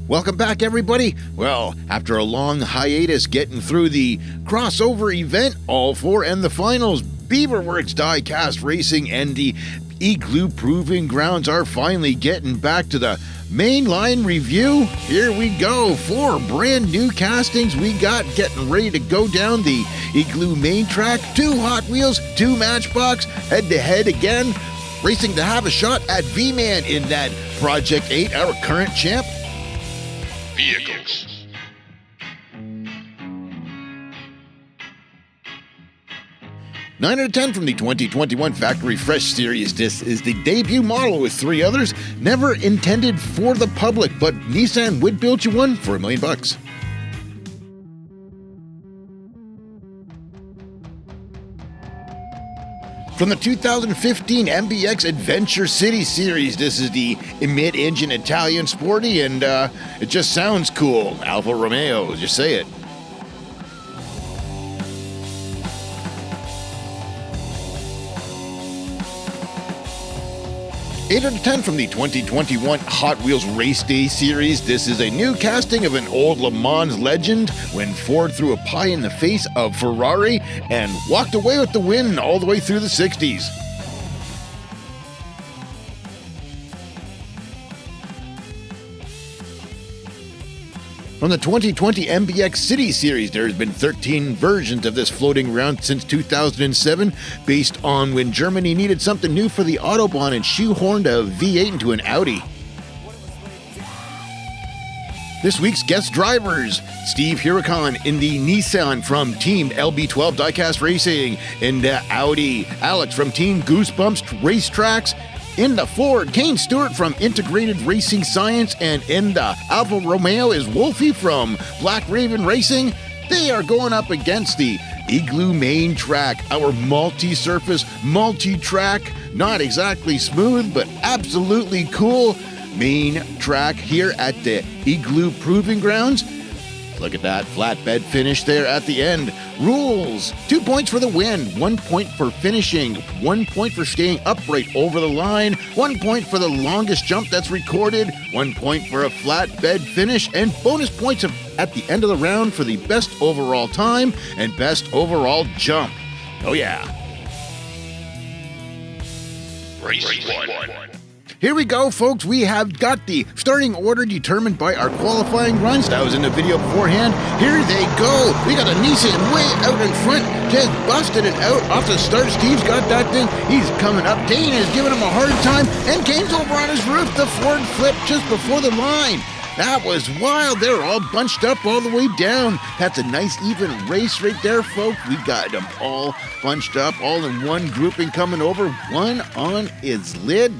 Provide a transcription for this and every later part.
Welcome back, everybody. Well, after a long hiatus getting through the crossover event, all four and the finals, Beaverworx Diecast Racing and the Igloo Proving grounds are finally getting back to the Mainline review. Here we go. 4 brand new castings we got getting ready to go down the Igloo main track. 2 HotWheels, 2 Matchbox, head-to-head again, racing to have a shot at V-Man in that Project 8, our current champ. Vehicles. Nine out of 10 from the 2021 Factory Fresh Series. This is the debut model with 3 others, never intended for the public, but Nissan would build you one for $1 million. From the 2015 MBX Adventure City Series, this is the mid-engine Italian sporty, and it just sounds cool. Alfa Romeo, just say it. Eight out of 10 from the 2021 Hot Wheels Race Day Series. This is a new casting of an old Le Mans legend when Ford threw a pie in the face of Ferrari and walked away with the win all the way through the 60s. From the 2020 MBX City Series, there has been 13 versions of this floating around since 2007, based on when Germany needed something new for the Autobahn and shoehorned a V8 into an Audi. This week's guest drivers: Steve Hurucan in the Nissan from Team LB12 Diecast Racing, in the Audi, Alex from Team Goosebumps Traxx. In the Ford, Kane Stuart from Integrated Racing Science, and in the Alfa Romeo is Wolfie from Black Raven Racing. They are going up against the Igloo main track, our multi-surface, multi-track, not exactly smooth, but absolutely cool main track here at the Igloo Proving grounds. Look at that flatbed finish there at the end. Rules: 2 points for the win, 1 point for finishing, 1 point for staying upright over the line, 1 point for the longest jump that's recorded, 1 point for a flatbed finish, and bonus points at the end of the round for the best overall time and best overall jump. Oh yeah. Race 1. Here we go, folks. We have got the starting order determined by our qualifying runs. That was in the video beforehand. Here they go. We got a Nissan way out in front, just busted it out off the start. Steve's got that thing. He's coming up. Kane is giving him a hard time, and Kane's over on his roof. The Ford flipped just before the line. That was wild. They're all bunched up all the way down. That's a nice even race right there, folks. We got them all bunched up, all in one grouping coming over. One on its lid.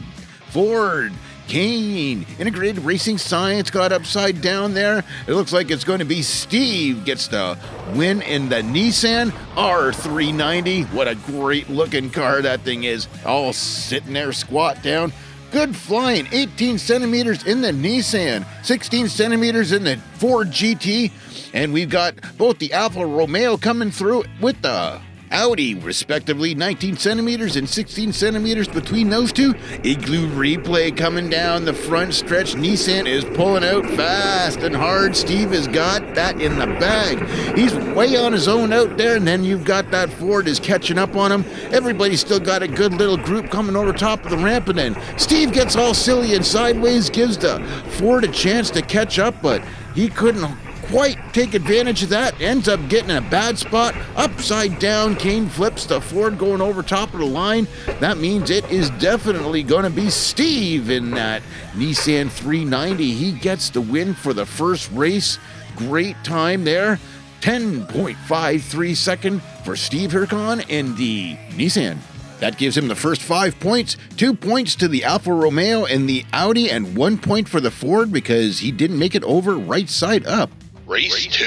Ford, Kane, Integrated Racing Science got upside down there. It looks like it's going to be Steve gets the win in the Nissan R390. What a great looking car that thing is. All sitting there, squat down. Good flying, 18 centimeters in the Nissan, 16 centimeters in the Ford GT. And we've got both the Alfa Romeo coming through with the Audi, respectively, 19 centimeters and 16 centimeters between those two. Igloo Replay coming down the front stretch. Nissan is pulling out fast and hard. Steve has got that in the bag. He's way on his own out there, and then you've got that Ford is catching up on him. Everybody's still got a good little group coming over top of the ramp, and then Steve gets all silly and sideways, gives the Ford a chance to catch up, but he couldn't quite take advantage of that. Ends up getting in a bad spot, upside down. Kane flips the Ford going over top of the line. That means it is definitely going to be Steve in that Nissan 390. He gets the win for the first race. Great time there. 10.53 second for Steve Hurucan in the Nissan. That gives him the first 5 points, 2 points to the Alfa Romeo and the Audi, and 1 point for the Ford because he didn't make it over right side up. Race 2.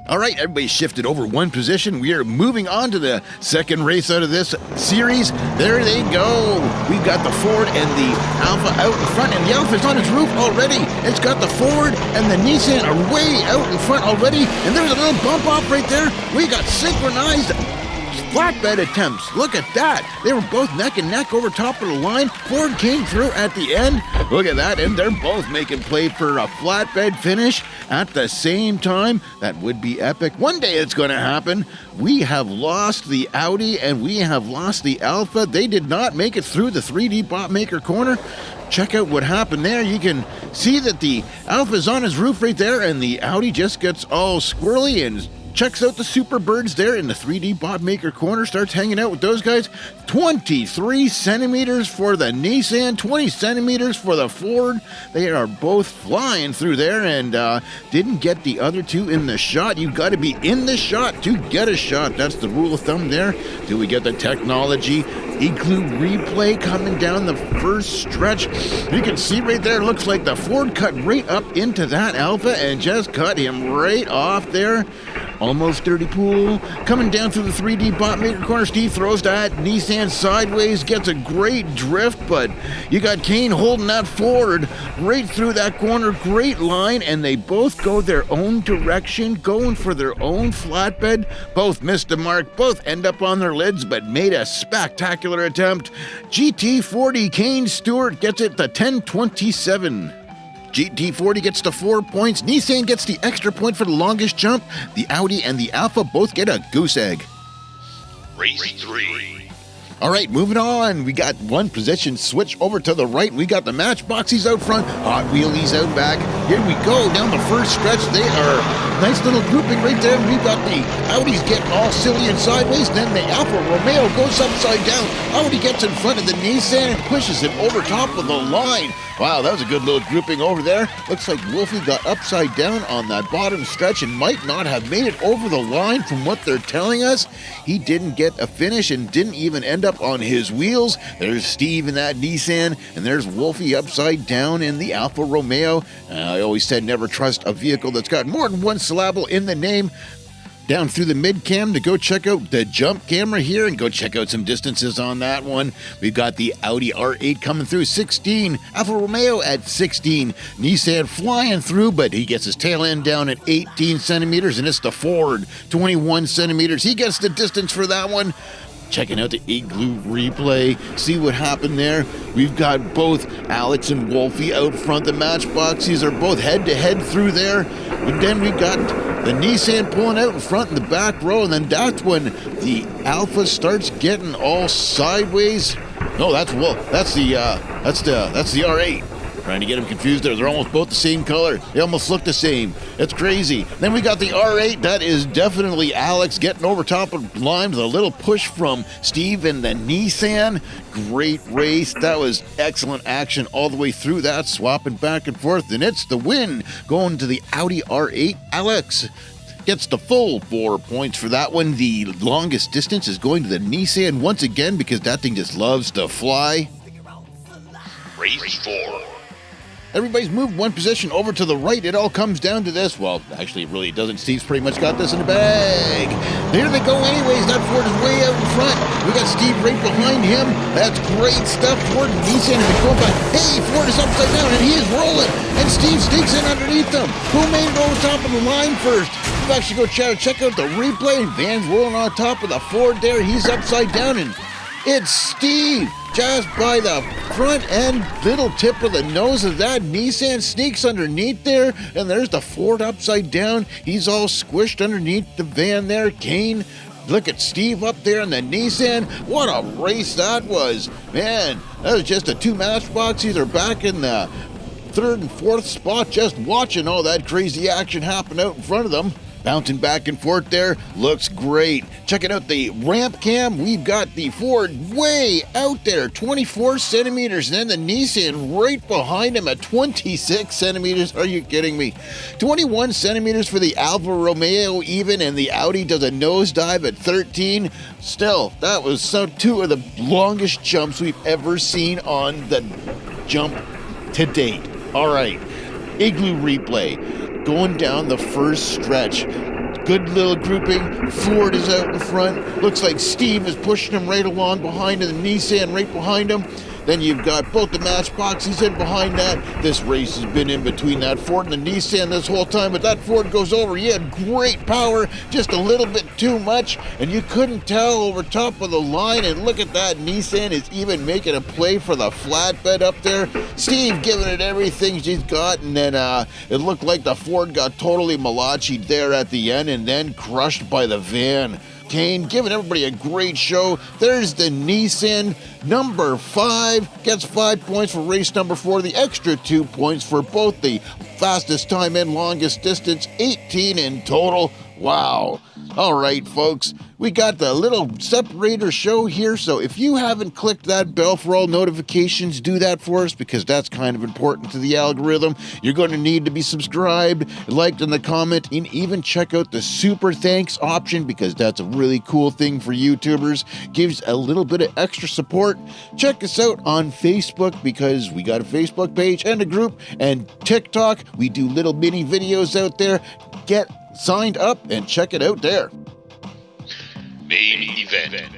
All right, everybody shifted over one position. We are moving on to the second race out of this series. There they go. We've got the Ford and the Alfa out in front, and the Alfa's on its roof already. It's got the Ford and the Nissan are way out in front already, and there's a little bump off right there. We got synchronized flatbed attempts. Look at that. They were both neck and neck over top of the line. Ford came through at the end. Look at that, and they're both making play for a flatbed finish at the same time. That would be epic. One day it's going to happen. We have lost the Audi and we have lost the Alfa. They did not make it through the 3D bot maker corner. Check out what happened there. You can see that the Alfa's on his roof right there, and the Audi just gets all squirrely and checks out the Super Birds there in the 3D bot maker corner, starts hanging out with those guys. 23 centimeters for the Nissan, 20 centimeters for the Ford. They are both flying through there and didn't get the other two in the shot. You've got to be in the shot to get a shot. That's the rule of thumb there. Do we get the technology? Igloo replay coming down the first stretch. You can see right there, looks like the Ford cut right up into that Alfa and just cut him right off there. Almost dirty pool. Coming down through the 3D bot maker corner, Steve throws that Nissan sideways, gets a great drift, but you got Kane holding that Ford right through that corner. Great line, and they both go their own direction, going for their own flatbed. Both missed the mark, both end up on their lids, but made a spectacular attempt. GT40 Kane Stuart gets it to 10:27. GT40 gets to 4 points. Nissan gets the extra point for the longest jump. The Audi and the Alfa both get a goose egg. Race 3. All right, moving on. We got one position switch over to the right. We got the Matchboxies out front, Hot Wheelies out back. Here we go down the first stretch. They are nice little grouping right there. We got the Audis getting all silly and sideways. Then the Alfa Romeo goes upside down. Audi gets in front of the Nissan and pushes it over top of the line. Wow, that was a good little grouping over there. Looks like Wolfie got upside down on that bottom stretch and might not have made it over the line from what they're telling us. He didn't get a finish and didn't even end up on his wheels. There's Steve in that Nissan, and there's Wolfie upside down in the Alfa Romeo. I always said never trust a vehicle that's got more than one syllable in the name. Down through the mid-cam to go check out the jump camera here and go check out some distances on that one. We've got the Audi R8 coming through 16, Alfa Romeo at 16, Nissan flying through, but he gets his tail end down at 18 centimeters, and it's the Ford, 21 centimeters. He gets the distance for that one. Checking out the Igloo replay, see what happened there. We've got both Alex and Wolfie out front. The Matchboxies are both head-to-head through there. And then we got the Nissan pulling out in front in the back row, and then that's when the Alfa starts getting all sideways. No, that's the R8. Trying to get them confused there. They're almost both the same color. They almost look the same. It's crazy. Then we got the R8. That is definitely Alex getting over top of the line with a little push from Steve and the Nissan. Great race. That was excellent action all the way through that, swapping back and forth. And it's the win going to the Audi R8. Alex gets the full 4 points for that one. The longest distance is going to the Nissan once again because that thing just loves to fly. Race 4. Everybody's moved one position over to the right. It all comes down to this. Well, actually, it really doesn't. Steve's pretty much got this in the bag. There they go anyways. That Ford is way out in front. We got Steve right behind him. That's great stuff. Ford and Nissan have been going back. Hey, Ford is upside down, and he is rolling. And Steve sneaks in underneath them. Who made it over top of the line first? We've actually go check out the replay, and Van's rolling on top of the Ford there. He's upside down, and it's Steve. Just by the front end, little tip of the nose of that Nissan sneaks underneath there, and there's the Ford upside down. He's all squished underneath the van there. Kane, look at Steve up there in the Nissan. What a race that was. Man, that was just the two Matchboxies are back in the third and fourth spot, just watching all that crazy action happen out in front of them. Bouncing back and forth there, looks great. Checking out the ramp cam, we've got the Ford way out there, 24 centimeters, and then the Nissan right behind him at 26 centimeters. Are you kidding me? 21 centimeters for the Alfa Romeo even, and the Audi does a nosedive at 13. Still, that was two of the longest jumps we've ever seen on the jump to date. All right, Igloo replay. Going down the first stretch. Good little grouping. Ford is out in front. Looks like Steve is pushing him right along behind him. The Nissan right behind him. Then you've got both the Matchboxes in behind that. This race has been in between that Ford and the Nissan this whole time, but that Ford goes over. He had great power, just a little bit too much, and you couldn't tell over top of the line. And look at that, Nissan is even making a play for the flatbed up there. Steve giving it everything she's got, and then it looked like the Ford got totally malachied there at the end and then crushed by the van. Kane giving everybody a great show. There's the Nissan. Number 5 gets 5 points for race number 4. The extra 2 points for both the fastest time and longest distance. 18 in total. Wow. All right, folks. We got the little separator show here, so if you haven't clicked that bell for all notifications, do that for us because that's kind of important to the algorithm. You're going to need to be subscribed, liked in the comment, and even check out the super thanks option because that's a really cool thing for YouTubers. Gives a little bit of extra support. Check us out on Facebook because we got a Facebook page and a group, and TicToc. We do little mini videos out there. Get signed up and check it out there. Main event.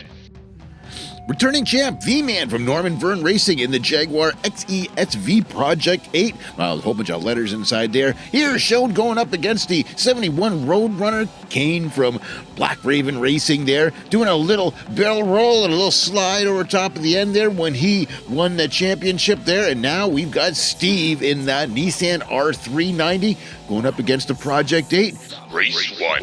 Returning champ V-Man from Norman Verne Racing in the Jaguar XESV Project 8. Well, a whole bunch of letters inside there. Here shown going up against the 71 Roadrunner Kane from Black Raven Racing there. Doing a little barrel roll and a little slide over top of the end there when he won the championship there. And now we've got Steve in that Nissan R390 going up against the Project 8. Race 1.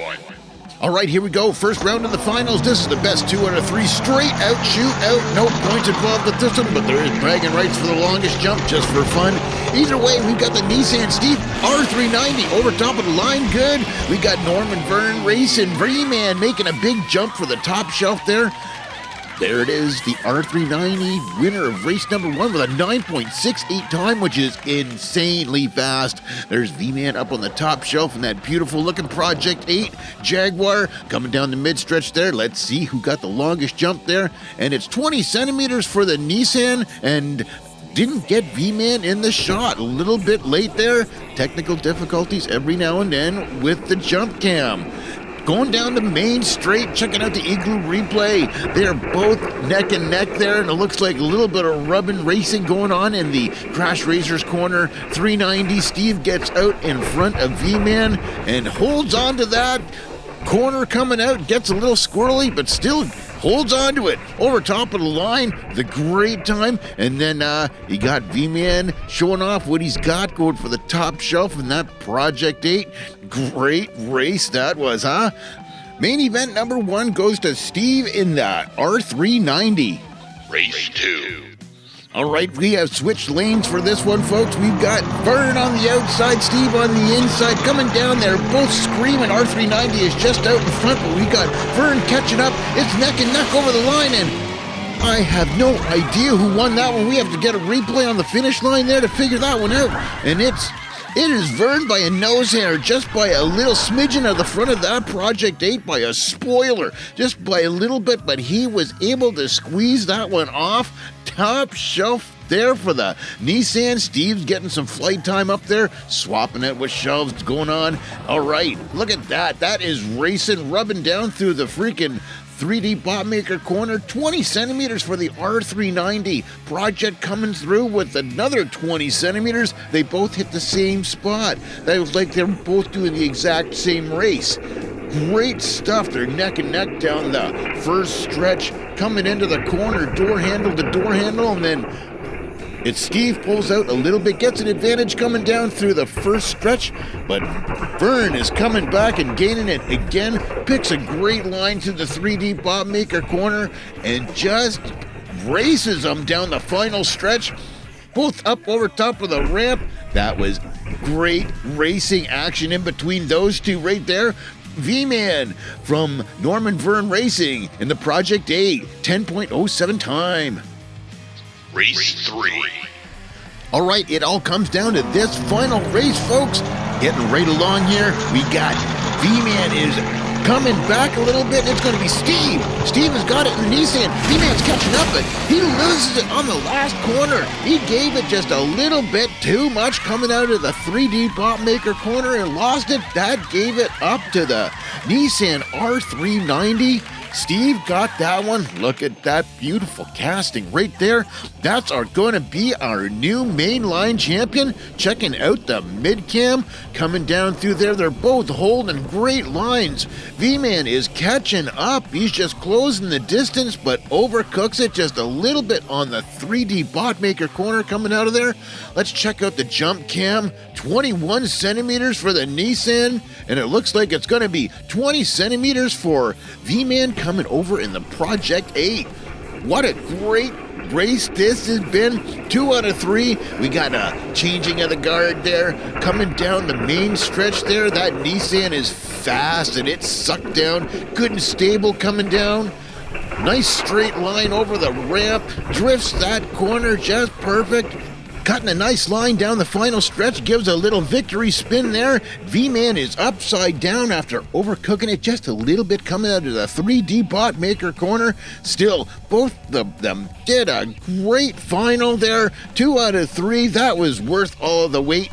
All right, here we go. First round of the finals. This is the best 2 out of 3 straight out shootout. No points involved with this one, but there is bragging rights for the longest jump just for fun. Either way, we've got the Nissan Steve R390 over top of the line. Good. We got Norman Verne Racing V-Man making a big jump for the top shelf there. There it is, the R390 winner of race number 1 with a 9.68 time, which is insanely fast. There's V-Man up on the top shelf in that beautiful looking Project 8 Jaguar coming down the mid-stretch there. Let's see who got the longest jump there. And it's 20 centimeters for the Nissan, and didn't get V-Man in the shot. A little bit late there. Technical difficulties every now and then with the jump cam. Going down the main straight, checking out the Igloo replay. They're both neck and neck there, and it looks like a little bit of rubbing racing going on in the Crash Racers corner. 390, Steve gets out in front of V-Man and holds on to that. Corner coming out, gets a little squirrely, but still holds on to it. Over top of the line, the great time. And then you got V-Man showing off what he's got, going for the top shelf in that Project 8. Great race that was, huh? Main event number 1 goes to Steve in that R390. Race 2. All right, we have switched lanes for this one, folks. We've got Vern on the outside, Steve on the inside, coming down there, both screaming. R390 is just out in front, but we got Vern catching up. It's neck and neck over the line, and I have no idea who won that one. We have to get a replay on the finish line there to figure that one out. And it is Vern by a nose hair, just by a little smidgen of the front of that Project 8, by a spoiler, just by a little bit, but he was able to squeeze that one off. Top shelf there for the Nissan. Steve's getting some flight time up there, swapping it with shelves going on. All right, look at that. That is racing, rubbing down through the freaking 3D bot maker corner. 20 centimeters for the R390. Project coming through with another 20 centimeters. They both hit the same spot. That was like they're both doing the exact same race. Great stuff. They're neck and neck down the first stretch, coming into the corner, door handle to door handle, and then it's Steve pulls out a little bit, gets an advantage coming down through the first stretch, but Vern is coming back and gaining it again, picks a great line through the 3D Bob Maker corner, and just races them down the final stretch, both up over top of the ramp. That was great racing action in between those two right there. V-Man from Norman Verne Racing in the Project 8, 10.07 time. Race 3. All right, it all comes down to this final race, folks. Getting right along here, we got V-Man is coming back a little bit, and it's going to be Steve. Steve has got it in the Nissan. V-Man's catching up, but he loses it on the last corner. He gave it just a little bit too much coming out of the 3D Bot Maker corner and lost it. That gave it up to the Nissan R390. Steve got that one. Look at that beautiful casting right there. That's going to be our new mainline champion. Checking out the mid-cam coming down through there. They're both holding great lines. V-Man is catching up. He's just closing the distance, but overcooks it just a little bit on the 3D bot maker corner coming out of there. Let's check out the jump cam. 21 centimeters for the Nissan, and it looks like it's going to be 20 centimeters for V-Man coming over in the Project 8. What a great race this has been. 2 out of 3. We got a changing of the guard there. Coming down the main stretch there, that Nissan is fast and it's sucked down. Good and stable coming down. Nice straight line over the ramp. Drifts that corner just perfect. Cutting a nice line down the final stretch, gives a little victory spin there. V-Man is upside down after overcooking it just a little bit coming out of the 3D bot maker corner. Still, both of them did a great final there. 2 out of 3. That was worth all of the wait.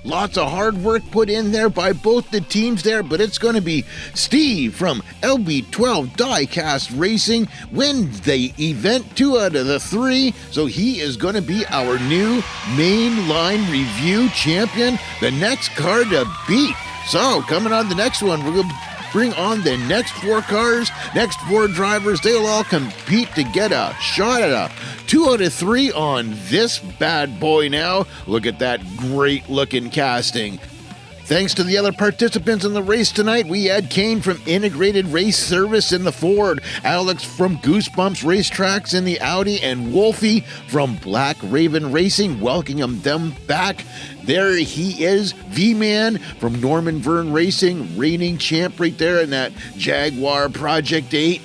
Lots of hard work put in there by both the teams there, but it's going to be Steve from LB12 Diecast Racing wins the event 2 out of the 3, so he is going to be our new mainline review champion, the next car to beat. So coming on the next one, we're going to bring on the next 4 cars, next 4 drivers. They'll all compete to get a shot at a 2 out of 3 on this bad boy now. Look at that great looking casting. Thanks to the other participants in the race tonight, we had Kane from Integrated Race Service in the Ford, Alex from Goosebumps Racetracks in the Audi, and Wolfie from Black Raven Racing, welcoming them back. There he is, V-Man from Norman Verne Racing, reigning champ right there in that Jaguar Project 8.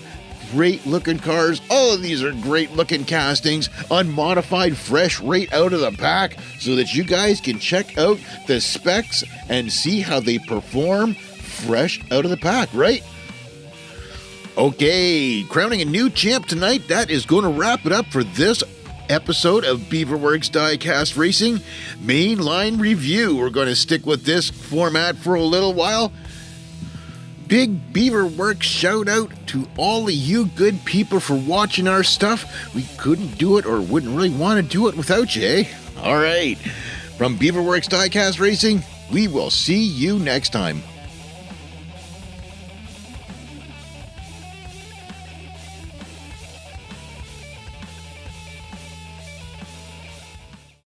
Great looking cars. All of these are great looking castings, unmodified, fresh right out of the pack, so that you guys can check out the specs and see how they perform fresh out of the pack, right? Okay, crowning a new champ tonight. That is going to wrap it up for this episode of Beaverworx Diecast Racing Mainline Review. We're going to stick with this format for a little while. Big Beaverworx shout out to all of you good people for watching our stuff. We couldn't do it or wouldn't really want to do it without you, eh? All right. From Beaverworx Diecast Racing, we will see you next time.